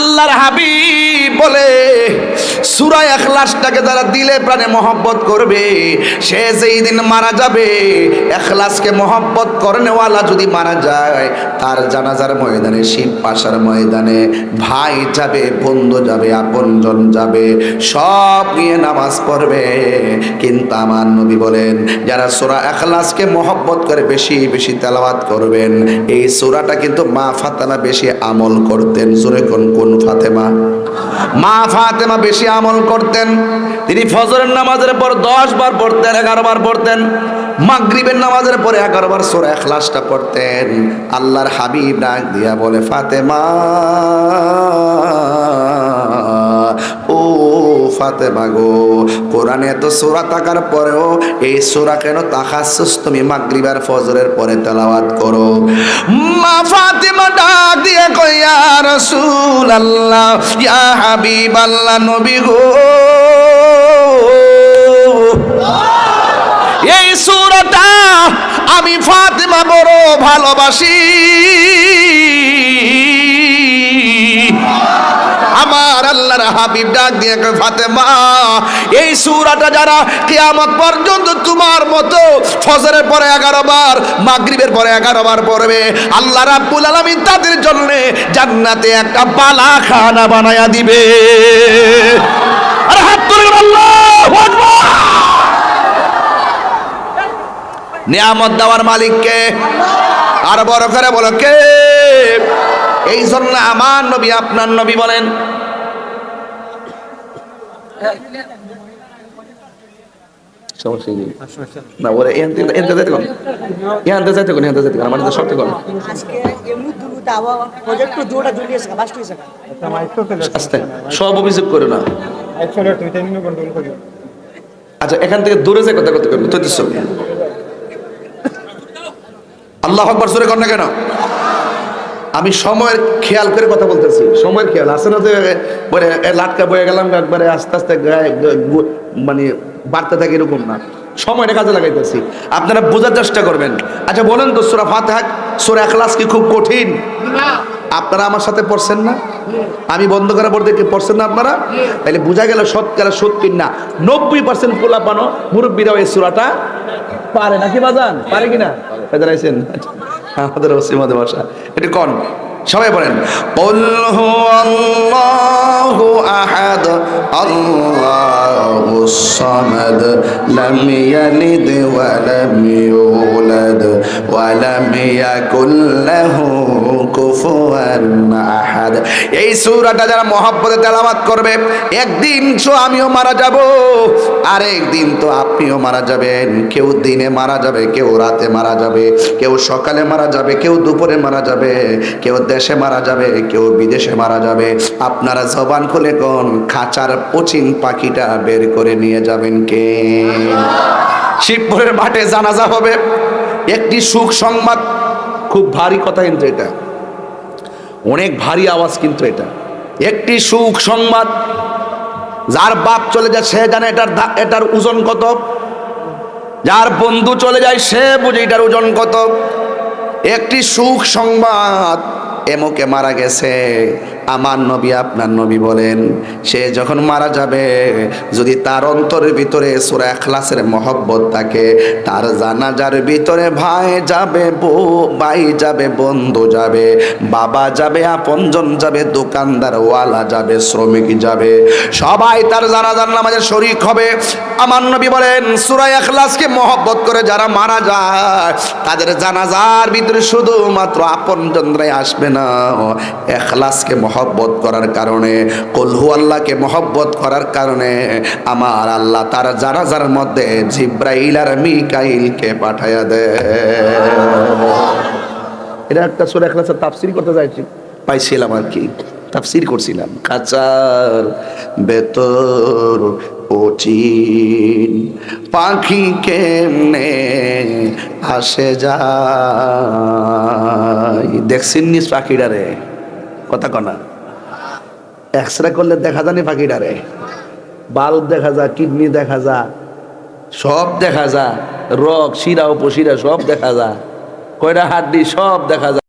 আল্লাহর হাবিব বলে সূরা ইখলাসটাকে যারা দিলে প্রাণে মহব্বত করবে, সে যেই দিন মারা যাবে, ইখলাসকে মহব্বত করনেওয়ালা যদি মারা যায়, তার জানাজার ময়দানে, শিব পাশার ময়দানে ভাই যাবে, বন্ধু যাবে, আপনজন যাবে, সব নিয়ে নামাজ পড়বে। কিন্তু আমার নবী বলেন, যারা সূরা ইখলাসকে মহব্বত করে বেশি বেশি তেলাওয়াত করবেন, এই সূরাটা কিন্তু মা ফাতেমা বেশি আমল করতেন। জোরে কোন ফাতেমা? মা ফাতেমা বেশি আমল করতেন। তিনি ফজরের নামাজের পর 10 বার পড়তেন, 11 বার পড়তেন। মাগরিবের নামাজের পরে 11 বার সূরা ইখলাসটা পড়তেন। আল্লাহর হাবিব ডাক দিয়া বলে, ফাতেমা, ও ফাতেমা গো, কোরআনে এত সূরা থাকার পরেও এই সূরা কেন তাখাসসুস তুমি মাগরিব আর ফজরের পরে তেলাওয়াত করো? মা ফাতেমা ডাক দিয়ে কই, ইয়া রাসূলুল্লাহ, ইয়া হাবিবাল্লাহ, নবী গো, এই সূরাটা আমি ফাতেমা বড় ভালোবাসি। আমার আল্লাহর হাবিব ডাক দিয়ে কয়, ফাতেমা, এই সূরাটা যারা কিয়ামত পর্যন্ত তোমার মতো ফজরের পরে 11 বার, মাগরিবের পরে 11 বার পড়বে, আল্লাহ রাব্বুল আলামিন তাদের জন্য জান্নাতে একটা বালাখানা বানায়া দিবে। আর হাত তুলে আল্লাহু আকবার। নিয়ামত দেওয়ার মালিক কে? আর বড় করে বলো কে? এই জন্য আমার নবী, আপনার নবী বলেন, সব অভিযোগ করে না। আচ্ছা, এখান থেকে দূরে যে কথা করবেন তো আল্লাহু আকবার জোরে কর না কেন? আমি সময়ের খেয়াল করে কথা বলতেছি। সময়ের খেয়াল আছে না যে বলে লাটকা বয়ে গেলাম একবারে আস্তে আস্তে মানে বাড়তে থাকে, এরকম না। সময়টা কাজে লাগাইতেছি, আপনারা বোঝার চেষ্টা করবেন। আচ্ছা বলেন তো, সূরা ফাতিহা, সূরা ইখলাস কি খুব কঠিন? আপনারা আমার সাথে পড়ছেন না? আমি বন্ধ করা পড়তে কি পড়ছেন না আপনারা? তাহলে বোঝা গেল শতকরা 70 না 90% পোলাপানো মুরব্বীরাও এই সূরাটা পারে নাকি? বাজান পারে কিনা? পেদারাইছেন আমাদের ওসিমাদের ভাষা। এটা কোন সবাই বলেন, কুল হুয়াল্লাহু আহাদ আল্লাহুস সামাদ লাম ইয়ালিদ ওয়া লাম ইউলাদ ওয়া লাম ইয়াকুল লাহু কুফুয়ান আহাদ। এই সূরাটা যারা মহব্বতে তেলাওয়াত করবে, একদিন তো আমিও মারা যাব, আর একদিন তো আপনিও মারা যাবেন। কেউ দিনে মারা যাবে, কেউ রাতে মারা যাবে, কেউ সকালে মারা যাবে, কেউ দুপুরে মারা যাবে, কেউ দেশে মারা যাবে, কেউ বিদেশে মারা যাবে। আপনারা জবান খুলে কোন খাঁচার পচিং পাখিটা বের করে নিয়ে যাবেন কে? শিবপুরের মাঠে জানাজা হবে। একটি সুখ সংবাদ, খুব ভারী কথা কিন্তু এটা, অনেক ভারী আওয়াজ কিন্তু এটা। একটি সুখ সংবাদ, যার বাপ চলে যায় সে জানে এটার ওজন কত, যার বন্ধু চলে যায় সে বুঝে এটার ওজন কত। একটি সুখ সংবাদ, এমকে মারা গেছে। আমার নবী, আপনার নবী বলেন, সে যখন মারা যাবে, যদি তার অন্তরের ভিতরে সূরা ইখলাসের মহব্বত থাকে, তার জানাজার ভিতরে ভাই যাবে, ভাই যাবে, বন্ধু যাবে, বাবা যাবে, আপনজন যাবে, দোকানদার ওয়ালা যাবে, শ্রমিক যাবে, সবাই তার জানাজার নামাজে শরীক হবে। আমার নবী বলেন, সূরা ইখলাসকে মহব্বত করে যারা মারা যায়, তাদের জানাজার ভিতরে শুধুমাত্র আপনজনরাই আসবে না, ইখলাসকে মহব্বত করার কারণে, কুল হুয়াল্লাহকে মহব্বত করার কারণে আমার আল্লাহ তার জানাজার মধ্যে জিব্রাইল আর মিকাইলকে পাঠায়া দেয়। এটা একটা সূরা ইখলাসের তাফসীর করতে যাইছি, পাইছিলাম আর কি, তাফসীর করছিলাম। খাঁচার ভেতর পচিন পাখি কেমনে আসে যায়। দেখছেন নিজ পাখিটারে? কথা কনা এক্সরে করলে দেখা জানি পাখিটারে, বাল্ব দেখা যায়, কিডনি দেখা যায়, সব দেখা যায়, রগ শিরা উপশিরা সব দেখা যায়, কয়টা হাড্ডি সব দেখা যায়।